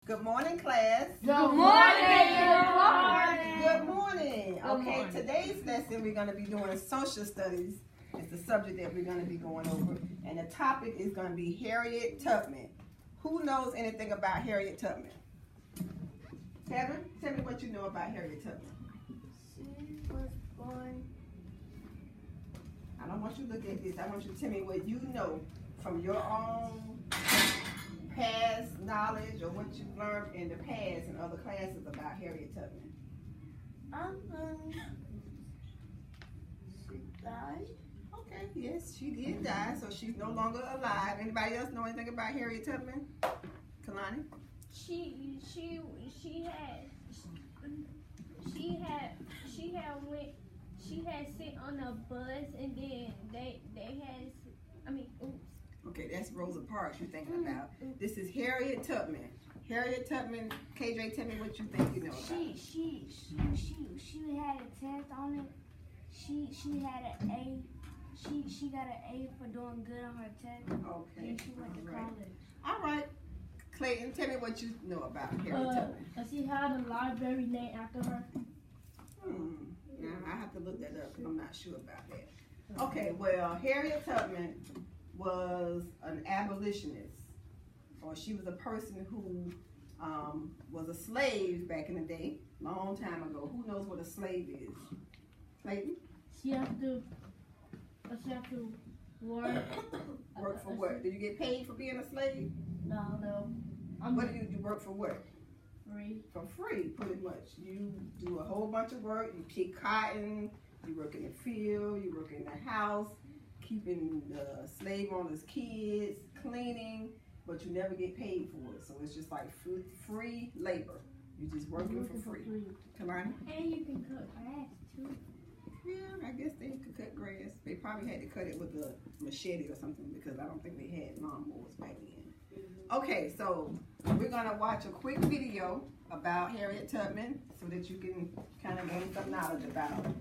Good morning, class. Good morning. Good morning. Okay, today's lesson we're going to be doing social studies. It's the subject that we're going to be going over. And the topic is going to be Harriet Tubman. Who knows anything about Harriet Tubman? Kevin, tell me what you know about Harriet Tubman. She was born. I don't want you to look at this. I want you to tell me what you know from your own past knowledge or what you've learned in the past in other classes about Harriet Tubman. She died. Okay, yes, she did die, so she's no longer alive. Anybody else know anything about Harriet Tubman? Kalani? She had sit on a bus and then they had, Okay, that's Rosa Parks you're thinking about. This is Harriet Tubman. Harriet Tubman, KJ, tell me what you think you know about. She had a test on it. She had an A. She got an A for doing good on her test. Okay. And she went to college. All right. Clayton, tell me what you know about Harriet Tubman. She had a library named after her. Now, I have to look that up because I'm not sure about that. Okay, well, Harriet Tubman was an abolitionist, or she was a person who was a slave back in the day, long time ago. Who knows what a slave is? Clayton? She have to work. Work for what? Did you get paid for being a slave? No. What do you work for? What? Free. For free, pretty much. You do a whole bunch of work. You pick cotton. You work in the field. You work in the house, keeping the slave owners' kids, cleaning, but you never get paid for it. So it's just like free labor. You're just working for free. Come on. And you can cut grass too. Yeah, I guess they could cut grass. They probably had to cut it with a machete or something because I don't think they had lawnmowers back then. Okay, so we're going to watch a quick video about Harriet Tubman so that you can kind of gain some knowledge about her.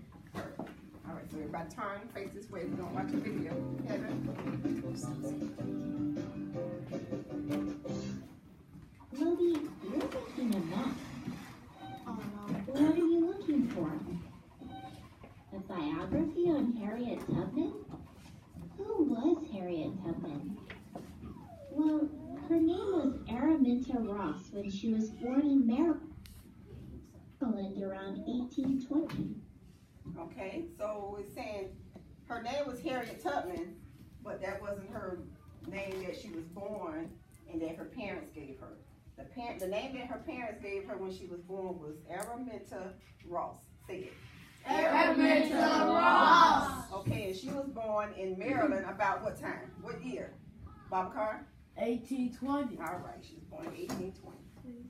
All right, so everybody turn, face this way. We're going to watch a video. Kevin? Lodi, you're making a mess. Oh no. What are you looking for? A biography on Harriet Tubman? Who was Harriet Tubman? Well, her name was Araminta Ross when she was born in Maryland around 1820. Okay, so it's saying her name was Harriet Tubman, but that wasn't her name that she was born and that her parents gave her. The name that her parents gave her when she was born was Araminta Ross. Say it. Araminta Ross. Okay, and she was born in Maryland about what time? What year? Bob Carr? 1820. All right, she was born in 1820.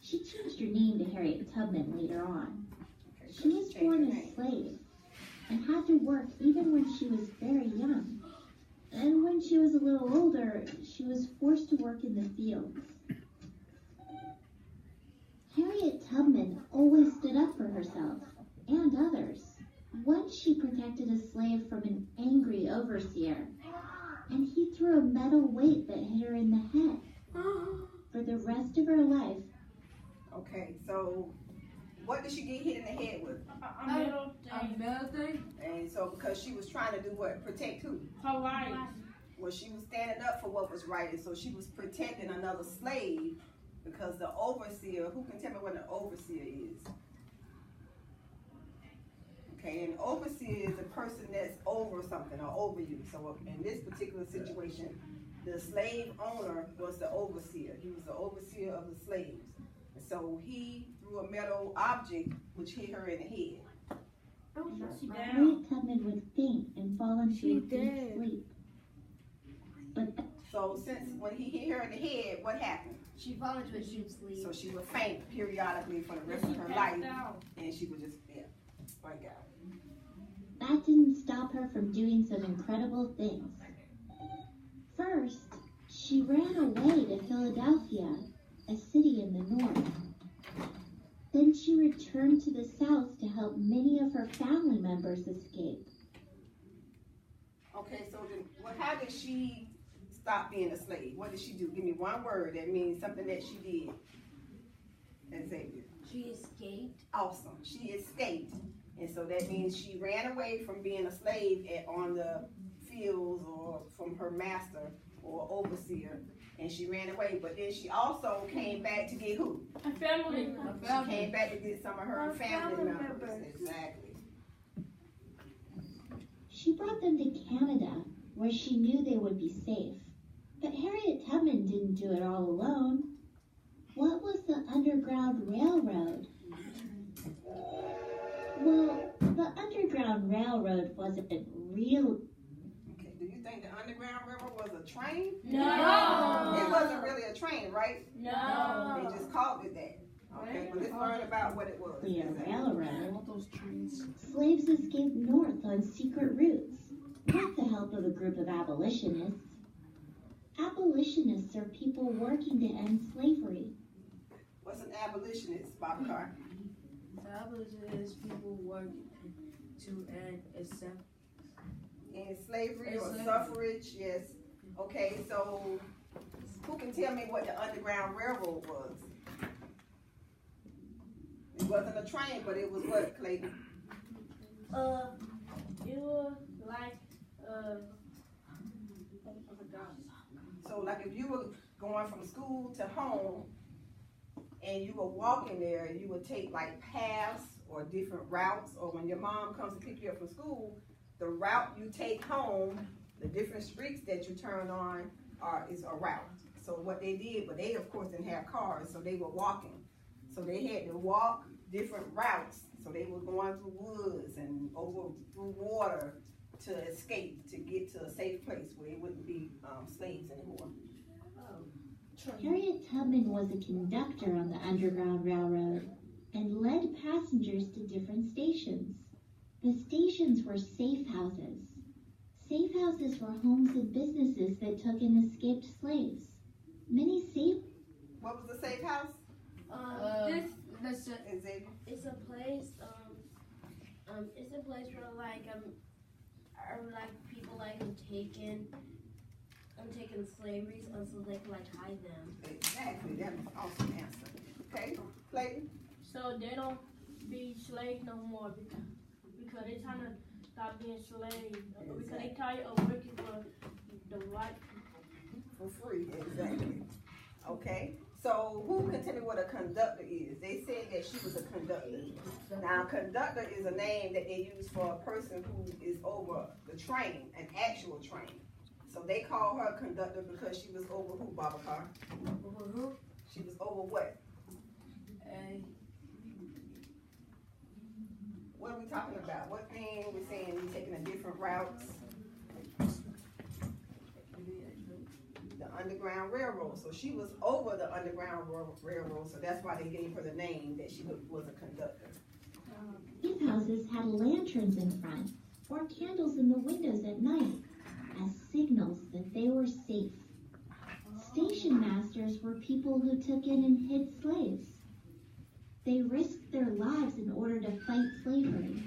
She changed her name to Harriet Tubman later on. Okay, so She was changed born her a name. slave and had to work even when she was very young. And when she was a little older, she was forced to work in the fields. Harriet Tubman always stood up for herself and others. Once she protected a slave from an angry overseer, and he threw a metal weight that hit her in the head. For the rest of her life, Okay, so what did she get hit in the head with? A metal thing. And so because she was trying to do what? Protect who? Her rights. Well, she was standing up for what was right, and so she was protecting another slave because the overseer, who can tell me what an overseer is? Okay, an overseer is a person that's over something or over you. So in this particular situation, the slave owner was the overseer. He was the overseer of the slaves. And so he threw a metal object which hit her in the head. Harriet Tubman would faint and fall into a deep sleep. But So since when he hit her in the head, what happened? She fell into a deep sleep. So she would faint periodically for the rest of her life, and she would just, break out. that didn't stop her from doing some incredible things. First, she ran away to Philadelphia, a city in the north. Then she returned to the south to help many of her family members escape. Okay, so then, how did she stop being a slave? What did she do? Give me one word that means something that she did. Xavier. She escaped. Awesome. She escaped. And so that means she ran away from being a slave on the fields or from her master or overseer. And she ran away. But then she also came back to get who? A family. She came back to get some of her family members. Exactly. She brought them to Canada, where she knew they would be safe. But Harriet Tubman didn't do it all alone. What was the Underground Railroad? Well, the Underground Railroad wasn't real. Okay, do you think the Underground Railroad was a train? No. It wasn't really a train, right? No. They just called it that. Okay, well, let's learn about what it was. A railroad. All those trains. Slaves escaped north on secret routes, with the help of a group of abolitionists. Abolitionists are people working to end slavery. What's an abolitionist, Bobby Carr? Abolitionists people working to end In slavery or suffrage, yes. Okay, so who can tell me what the Underground Railroad was? It wasn't a train, but it was what, Clayton? It was like, I forgot. So like if you were going from school to home and you were walking there, you would take like paths or different routes, or when your mom comes to pick you up from school, the route you take home, the different streets that you turn on is a route. So what they did, but they of course didn't have cars, so they were walking. So they had to walk different routes. So they were going through woods and through water to escape, to get to a safe place where they wouldn't be slaves anymore. Harriet Tubman was a conductor on the Underground Railroad and led passengers to different stations. The stations were safe houses. Safe houses were homes and businesses that took in escaped slaves. Many safe... What was the safe house? Xavier. It's a place. It's a place where like people like taken slaveries until they can like hide them. Exactly. That was an awesome answer. Okay, Clayton. So they don't be slaves no more because they trying to stop being slaves. Because they tired of working for the white people. For free, exactly. Okay. So who can tell me what a conductor is? They said that she was a conductor. Now, conductor is a name that they use for a person who is over the train, an actual train. So they call her a conductor because she was over who, Babacar? Over who? She was over what? What are we talking about? What thing we're saying we're taking a different routes? The Underground Railroad. So she was over the Underground Railroad, so that's why they gave her the name that she was a conductor. Safe houses had lanterns in front or candles in the windows at night as signals that they were safe. Station masters were people who took in and hid slaves. They risked their lives in order to fight slavery.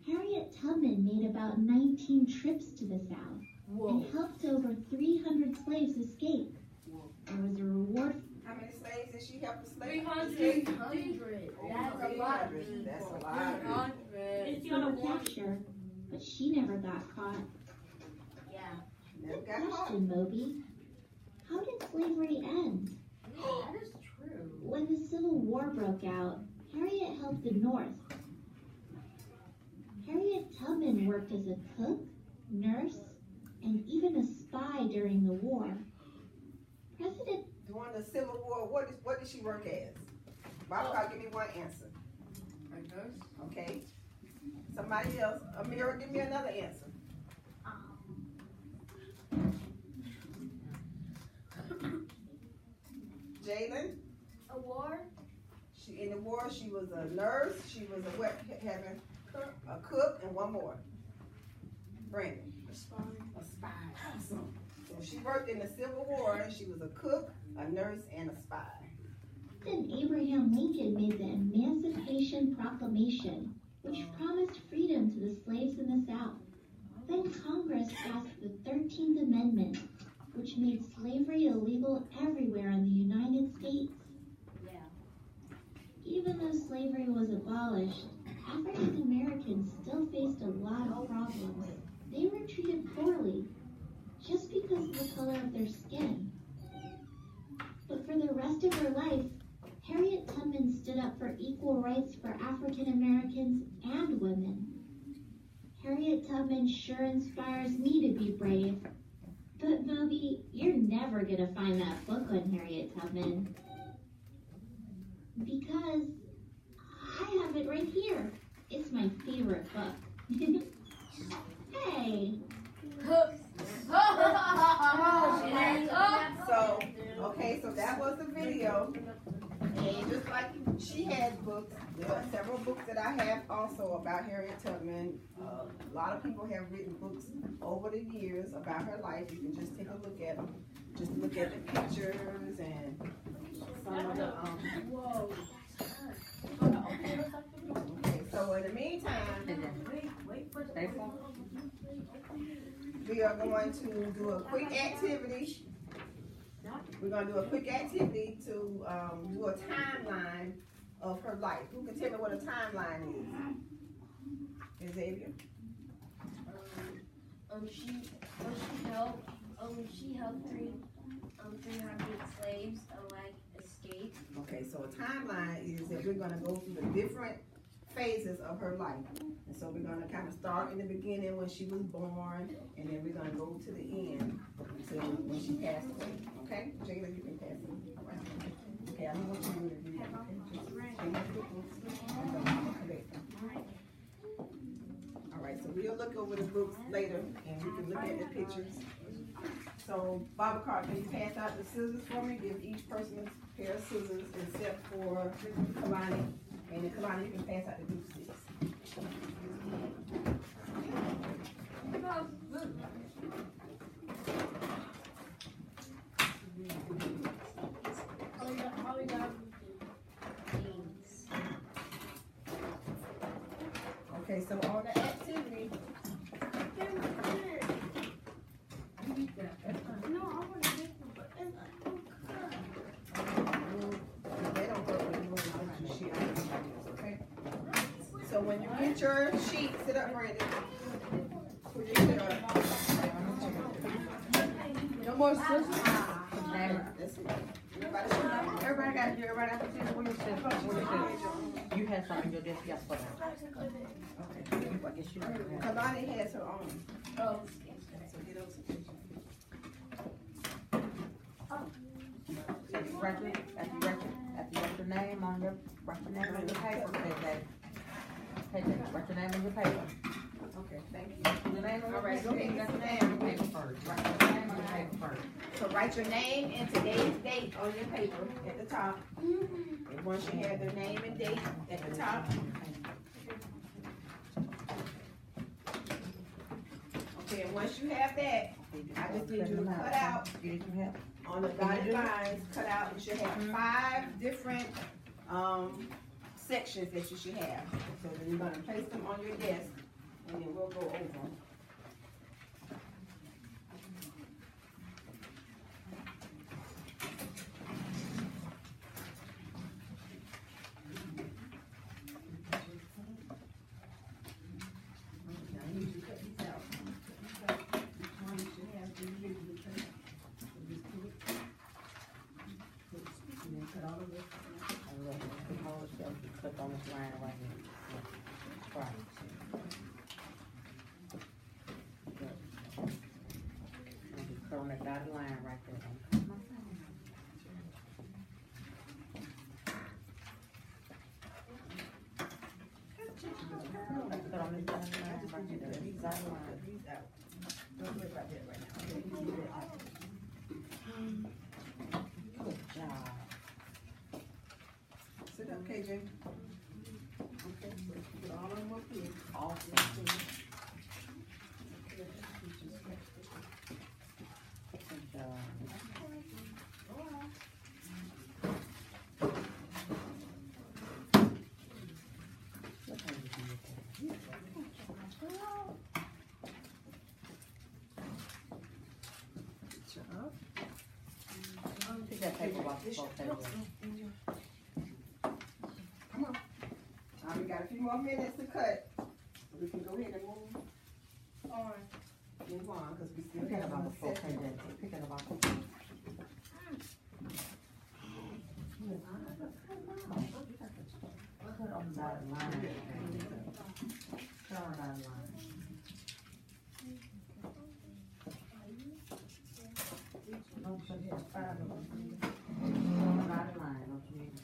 Harriet Tubman made about 19 trips to the South and helped over 300 slaves escape. There was a reward. How many slaves did she help to slave? 300. That's a lot. That's a lot. For capture, but she never got caught. Yeah. Never Good got caught. question, Moby. How did slavery end? That is true. When the Civil War broke out, Harriet helped the North. Harriet Tubman worked as a cook, nurse, and even a spy during the war. President... During the Civil War, what did she work as? Bobby, give me one answer. A nurse? Okay. Somebody else. Amira, give me another answer. Jalen? A war? In the war, she was a nurse. She was a what? Having a cook and one more. Brandon. A spy. A spy. Awesome. So she worked in the Civil War. She was a cook, a nurse, and a spy. Then Abraham Lincoln made the Emancipation Proclamation, which promised freedom to the slaves in the South. Then Congress passed the 13th Amendment, which made slavery illegal everywhere in the United States. Even though slavery was abolished, African Americans still faced a lot of problems. They were treated poorly just because of the color of their skin. But for the rest of her life, Harriet Tubman stood up for equal rights for African Americans and women. Harriet Tubman sure inspires me to be brave. But Moby, you're never gonna find that book on Harriet Tubman. Because I have it right here. It's my favorite book. Hey! So, okay, so that was the video. And just like she had books, there are several books that I have also about Harriet Tubman. A lot of people have written books over the years about her life. You can just take a look at them. Just look at the pictures and some of the, Okay, so in the meantime, we are going to do a quick activity. We're going to do a quick activity to do a timeline of her life. Who can tell me what a timeline is? Xavier? She helped 300 slaves escape. Okay, so a timeline is that we're going to go through the different phases of her life. And so we're going to kind of start in the beginning when she was born, and then we're going to go to the end until when she passed away. Okay? Jada, you can pass it. Okay, I don't want you to do it. All right, so we'll look over the books later, and we can look at the pictures. So, Barbara Carter, can you pass out the scissors for me? Give each person a pair of scissors except for Kalani. And then Kalani, you can pass out the glue sticks. Okay, so on the activity. No, I want to get them, but They don't work when you want to do shit. Okay? So when you get your sheet, sit up, Brandon. Put your shit up. No more scissors. That's it. Everybody got you. Everybody got to see what you said. You had some in your desk yesterday. Okay. I guess you have. Kalani has her own. oh, So get those pictures. After you write your name on your paper, write your name on your paper. Okay, thank you. Your name on your All right, paper. go ahead. Write your name on your paper first. Write your name on your paper first. So write your name and today's date on your paper at the top. And once you have their name and date at the top. Okay, and once you have that, I just need you to cut out on the dotted lines, cut out, you should have 5 different sections that you should have. So then you're gonna place them on your desk and then we'll go over them. Click on this line right here. Right. Good. And just click on that dotted line right there. Click on this dotted line right there. Dotted line. Don't worry about that right now. Good job. Sit up, KJ. Okay, so put all of them up here. Awesome. Good job. Good job. paper box before paper. Come on. We got a few more minutes to cut. We can go ahead and move on, because we still Pick it have up about before 7 paper. minutes. Pick it up. Put on the dotted line. Put on the dotted line. Don't put here, 5 of them. Put on the dotted line, don't you need to?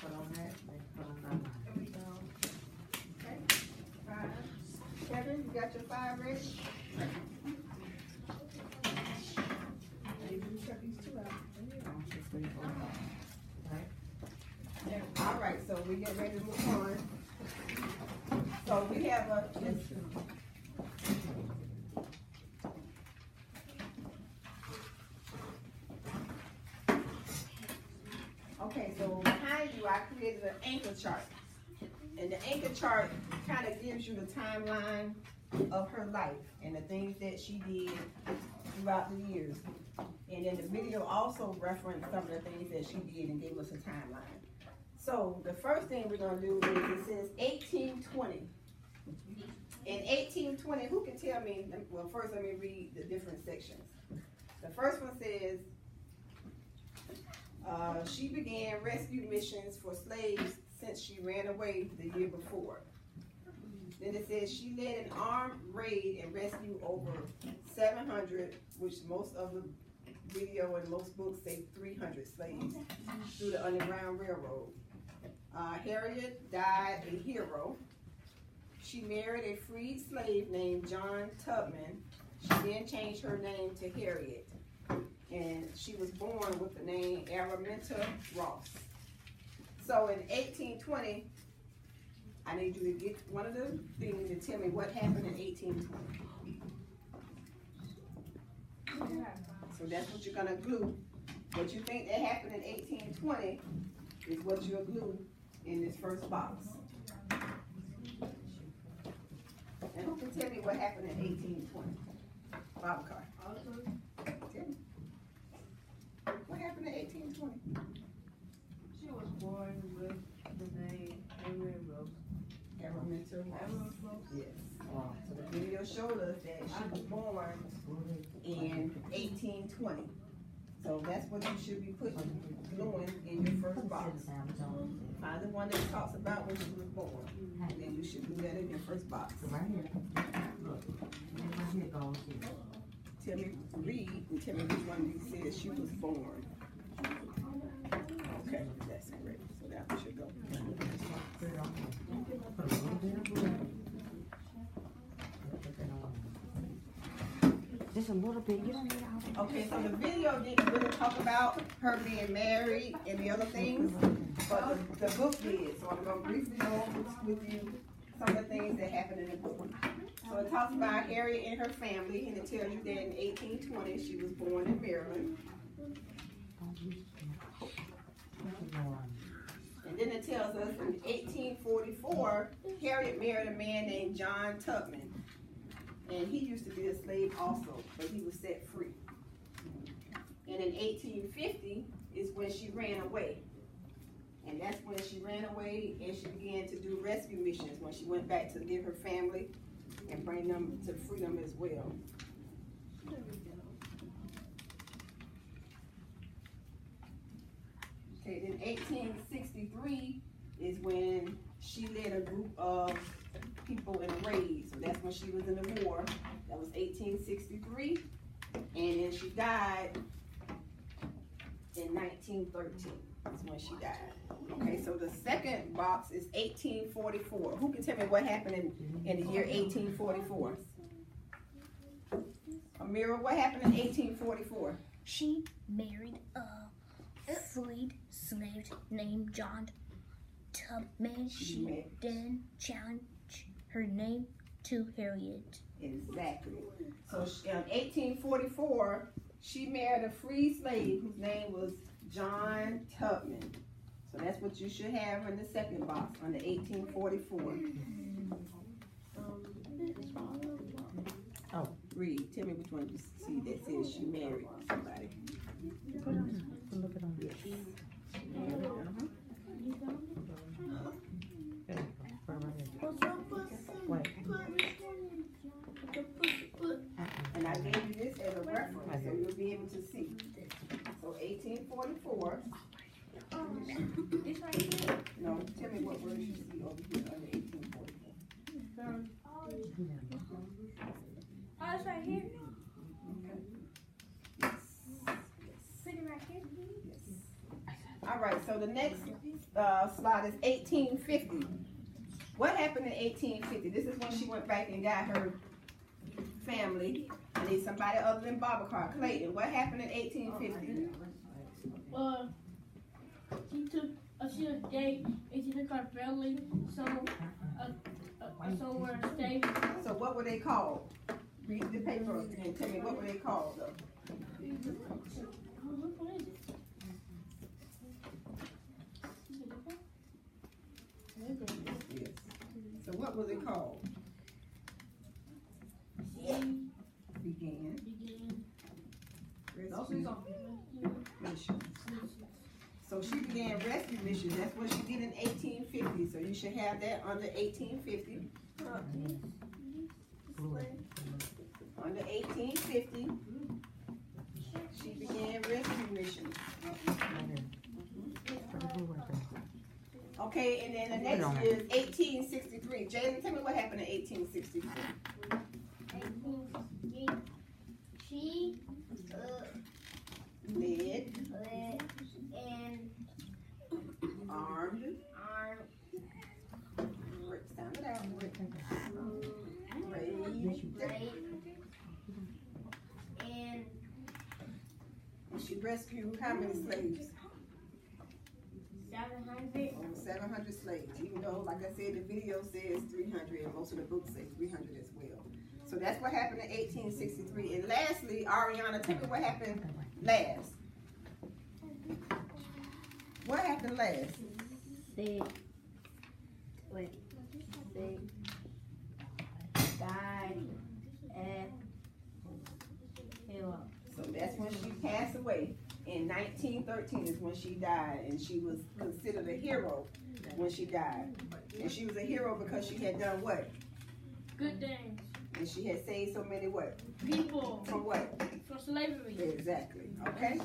Put on that, then put on that line. Okay. 5. Kevin, you got your 5 ready? Maybe we cut these 2 out. All right, so we get ready to move on. So we have a, okay, so behind you, I created an anchor chart. And the anchor chart kind of gives you the timeline of her life and the things that she did throughout the years. And then the video also referenced some of the things that she did and gave us a timeline. So the first thing we're going to do is it says 1820. In 1820, who can tell me, well, first let me read the different sections. The first one says, she began rescue missions for slaves since she ran away the year before. Then it says she led an armed raid and rescued over 700, which most of the video and most books say 300 slaves through the Underground Railroad. Harriet died a hero. She married a freed slave named John Tubman. She then changed her name to Harriet. And she was born with the name Araminta Ross. So in 1820, I need you to get one of the things to tell me what happened in 1820. So that's what you're gonna glue. What you think that happened in 1820 is what you'll glue in this first box. And who can tell me what happened in 1820? Bob Carr. Tell me. What happened in 1820? She was born with the name Araminta Ross. Yes. So the video showed us that she was born in 1820. So that's what you should be putting, gluing in your first box. Find the one that talks about when she was born. And then you should glue that in your first box. Right here. Look. Right here goes here. Tell me, read, and tell me which one of these says she was born. Okay, that's correct. So that one should go. Put it on here. Put a little bit of glue. Just a little bit. You don't need all that. Okay, so the video didn't really talk about her being married and the other things, but the book did. So I'm going to briefly go over with you some of the things that happened in the book. So it talks about Harriet and her family, and it tells you that in 1820 she was born in Maryland. And then it tells us in 1844, Harriet married a man named John Tubman. And he used to be a slave also, but he was set free. And in 1850 is when she ran away. And that's when she ran away and she began to do rescue missions when she went back to get her family and bring them to freedom as well. Okay, then 1863 is when she led a group of people in a raid. So that's when she was in the war. That was 1863. And then she died in 1913. That's when she died. Okay, so the second box is 1844. Who can tell me what happened in the year 1844? Amira, what happened in 1844? She married a freed slave named John Tubman. She then changed her name to Harriet. Exactly. So in 1844, she married a free slave whose name was John Tubman. So that's what you should have in the second box on the 1844. read. Tell me which one you see that says she married somebody. Look it on this. Wait. And I gave you this as a reference, so you'll be able to see. So 1844. This right here. No, tell me what words you see over here under 1844. Oh, it's right here. Yes. Put it right here. All right, so the next slide is 1850. What happened in 1850? This is when she went back and got her family. I need somebody other than Babacar. Clayton, what happened in 1850? She took gay and she took her family somewhere to stay. So what were they called? Read the paper and tell me what were they called though. Yes. So what was it called? Began. Rescue missions. So she began rescue missions. That's what she did in 1850. So you should have that under 1850. Under 1850, she began rescue missions. Okay, and then the next year is 1863. Jalen, tell me what happened in 1863. She Led and armed. Sound it out. And she rescued how many slaves? 700. Over 700 slaves. Even though, like I said, the video says 300, and most of the books say 300 as well. So that's what happened in 1863. And lastly, Ariana, tell me what happened last. What happened last? They died at Halo. So that's when she passed away. In 1913 is when she died, and she was considered a hero when she died. And she was a hero because she had done what? Good things. And she had saved so many what? People From what? from slavery. Exactly. Okay?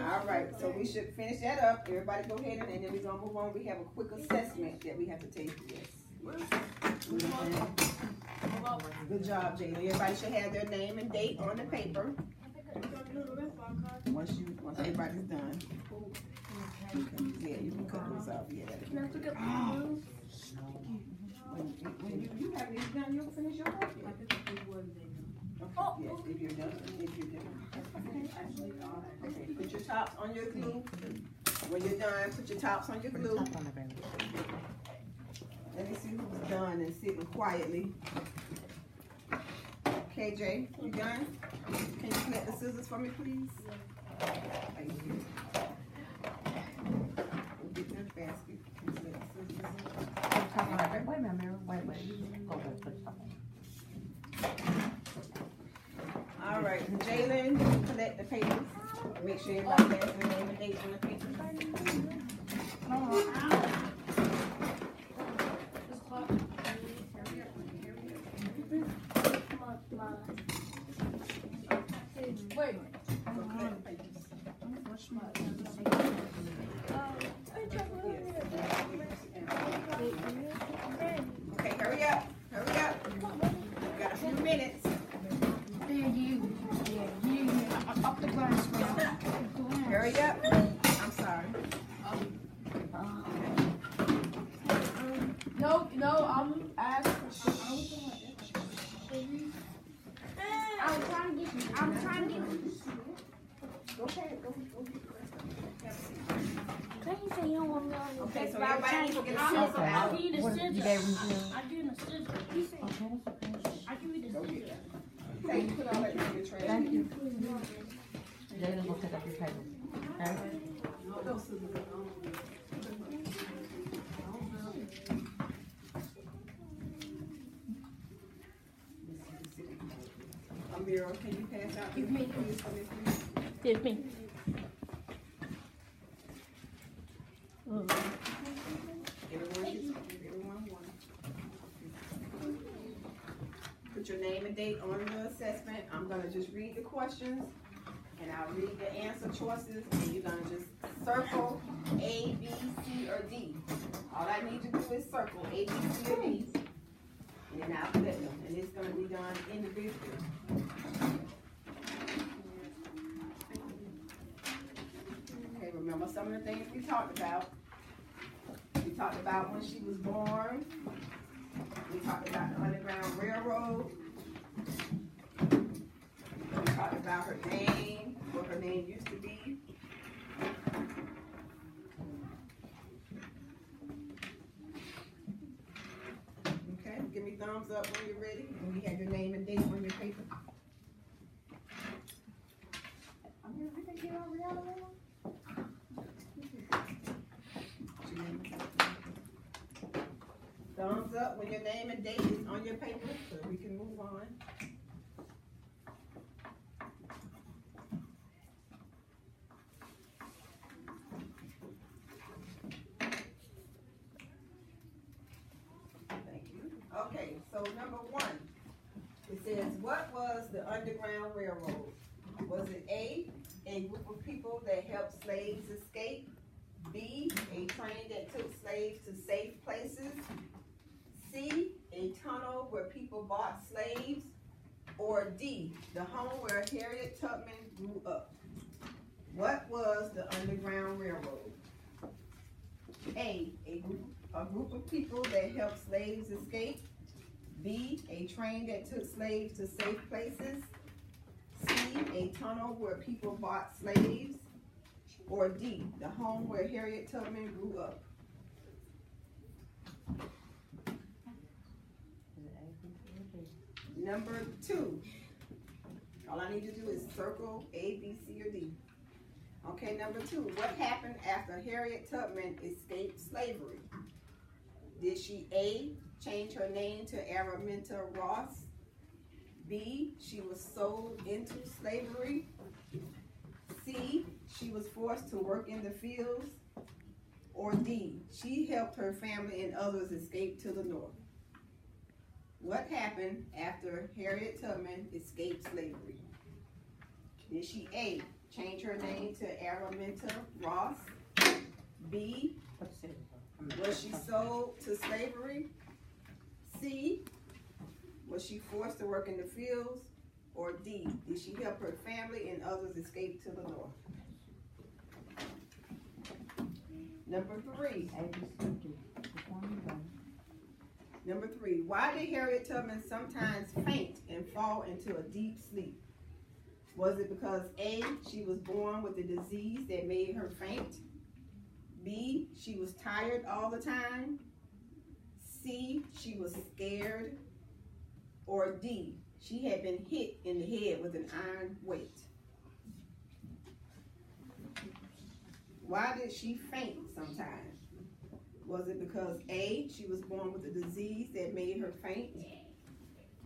All right. So we should finish that up. Everybody go ahead and then we're going to move on. We have a quick assessment that we have to take. Yes. Good job, Jayla. Everybody should have their name and date on the paper. Once everybody's done. Okay. Yeah, you can cut those off. Yeah, that'll be good. When you have these done, you'll finish your work. Yeah. Okay, yes, if you're done. Okay, put your tops on your glue. When you're done, put your tops on your glue. Let me see who's done and sitting quietly. Okay, Jay, you done? Can you collect the scissors for me, please? Thank you. We'll get this basket. Collect the scissors. Wait a minute, Mary. Wait. Hold on, put it on. All right, Jalen, collect the papers. Make sure everybody has their name and date on the paper. Wait. Okay, hurry up. Hurry up. We've got a few minutes. Hurry up. I'm sorry. No, I'm asking. I'm trying to get Go ahead. Go. Can you say you don't want me on your Okay, so paper? everybody needs to get a I'll scissors out. give you the What, you scissors. gave him I'll give you the scissors. I'll give you the Go scissors. get it. Okay, you put all that in your trash. Thank you. Jaylen will pick up your paper. Okay? Those scissors are on. Amira, can you pass out this Me. quiz for Miss Reed? It's me. Everyone won. Put your name and date on the assessment. I'm gonna just read the questions and I'll read the answer choices and you're gonna just circle A, B, C, or D. All I need to do is circle A, B, C, or D. And then I'll flip them. And it's gonna be done individually. Okay, remember some of the things we talked about. We talked about when she was born. We talked about the Underground Railroad. We talked about her name, what her name used to be. Okay, give me thumbs up when you're ready. And you have your name and date on your paper. Thumbs up when your name and date is on your paper so we can move on. Thank you. Okay, so number one, it says, what was the Underground Railroad? Was it A, a group of people that helped slaves escape? B, a train that took slaves to safe places? C, a tunnel where people bought slaves? Or D, the home where Harriet Tubman grew up? What was the Underground Railroad? A group of people that helped slaves escape? B, a train that took slaves to safe places? C, a tunnel where people bought slaves? Or D, the home where Harriet Tubman grew up? Number two. All I need to do is circle A, B, C, or D. Okay, number two. What happened after Harriet Tubman escaped slavery? Did she A, change her name to Araminta Ross? B, she was sold into slavery? C, she was forced to work in the fields? Or D, she helped her family and others escape to the north? What happened after Harriet Tubman escaped slavery? Did she A, change her name to Araminta Ross? B, was she sold to slavery? C, was she forced to work in the fields? Or D, did she help her family and others escape to the north? Number three. Number three, why did Harriet Tubman sometimes faint and fall into a deep sleep? Was it because A, she was born with a disease that made her faint? B, she was tired all the time? C, she was scared? Or D, she had been hit in the head with an iron weight? Why did she faint sometimes? Was it because A, she was born with a disease that made her faint?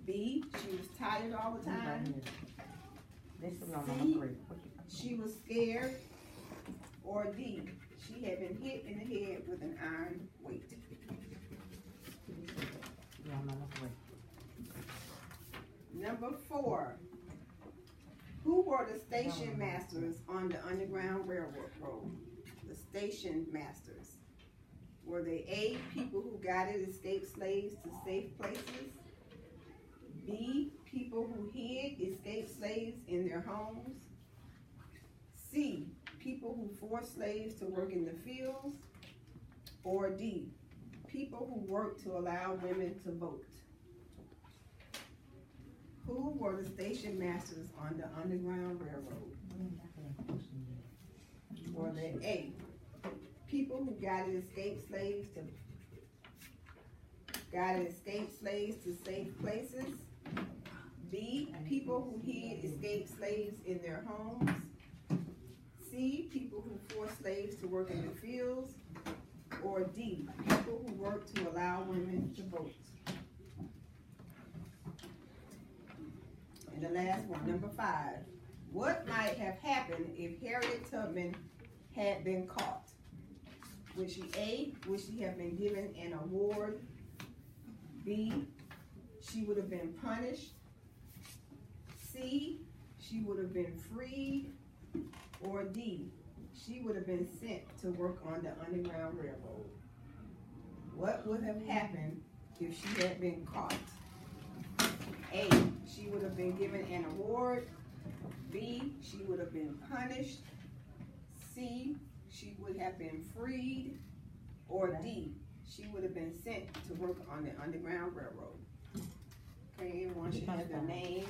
B, she was tired all the time? C, she was scared? Or D, she had been hit in the head with an iron weight? Number four, who were the station masters on the Underground Railroad? The station masters. Were they A, people who guided escaped slaves to safe places? B, people who hid escaped slaves in their homes? C, people who forced slaves to work in the fields? Or D, people who worked to allow women to vote? Who were the station masters on the Underground Railroad? Were they A, people who guided escaped slaves to safe places? B, people who hid escaped slaves in their homes? C, people who forced slaves to work in the fields? Or D, people who worked to allow women to vote? And the last one, number 5. What might have happened if Harriet Tubman had been caught? Would she A, would she have been given an award? B, she would have been punished. C, she would have been freed. Or D, she would have been sent to work on the Underground Railroad. What would have happened if she had been caught? A, she would have been given an award. B, she would have been punished. C, she would have been freed. Or D, she would have been sent to work on the Underground Railroad. Okay, everyone should have their name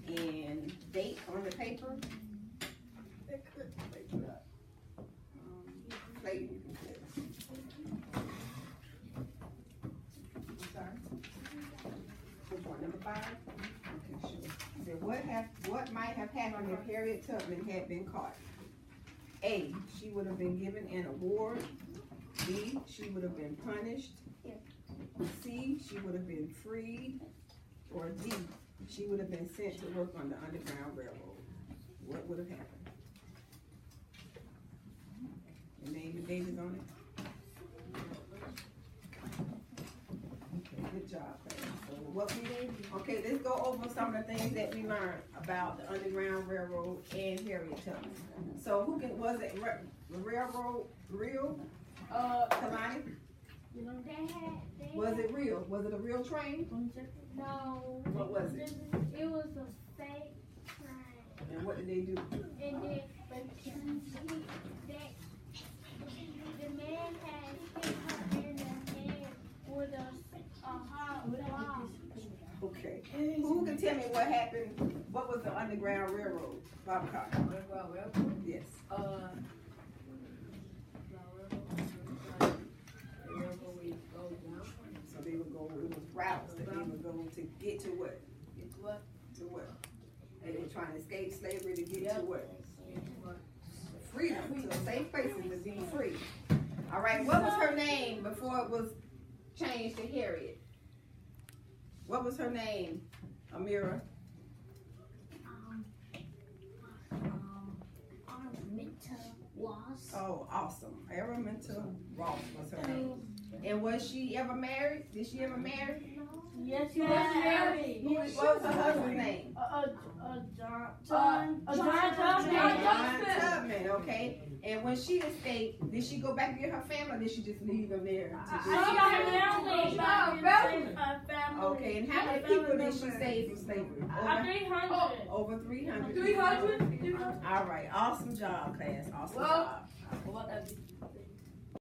and date on the paper. Clayton, you can click. I'm sorry. Which one, number 5? Okay, sure. So what might have happened if Harriet Tubman had been caught? A, she would have been given an award. B, she would have been punished. C, she would have been freed. Or D, she would have been sent to work on the Underground Railroad. What would have happened? Your name and date is on it? Okay, good job, class. So what we did, okay, let's go over some of the things that we learned about the Underground Railroad and Harriet Tubman. So who can, was it the railroad real? Kalani? Was it real? Was it a real train? No. What was it? It was a fake train. And what did they do? And then the man had hit her in the head with a hard rock. Okay. Who can tell me what happened? What was the Underground Railroad? Bob Carter. Underground Railroad? Yes. So they would go, it was routes that they would go to get to what? Get to what? To what? They were trying to escape slavery to get to what? Freedom, to safe places to be free. All right, what was her name before it was changed to Harriet? What was her name, Amira? Oh, awesome. Araminta Ross was her name. And was she ever married? Did she ever marry? Yes, she was married. What was her husband's name? John Tubman, okay. And when she escaped, did she go back to get her family or did she just leave them there? Okay, and how many people did she save from slavery? Over 300. 300? All right, awesome job, class. Awesome job.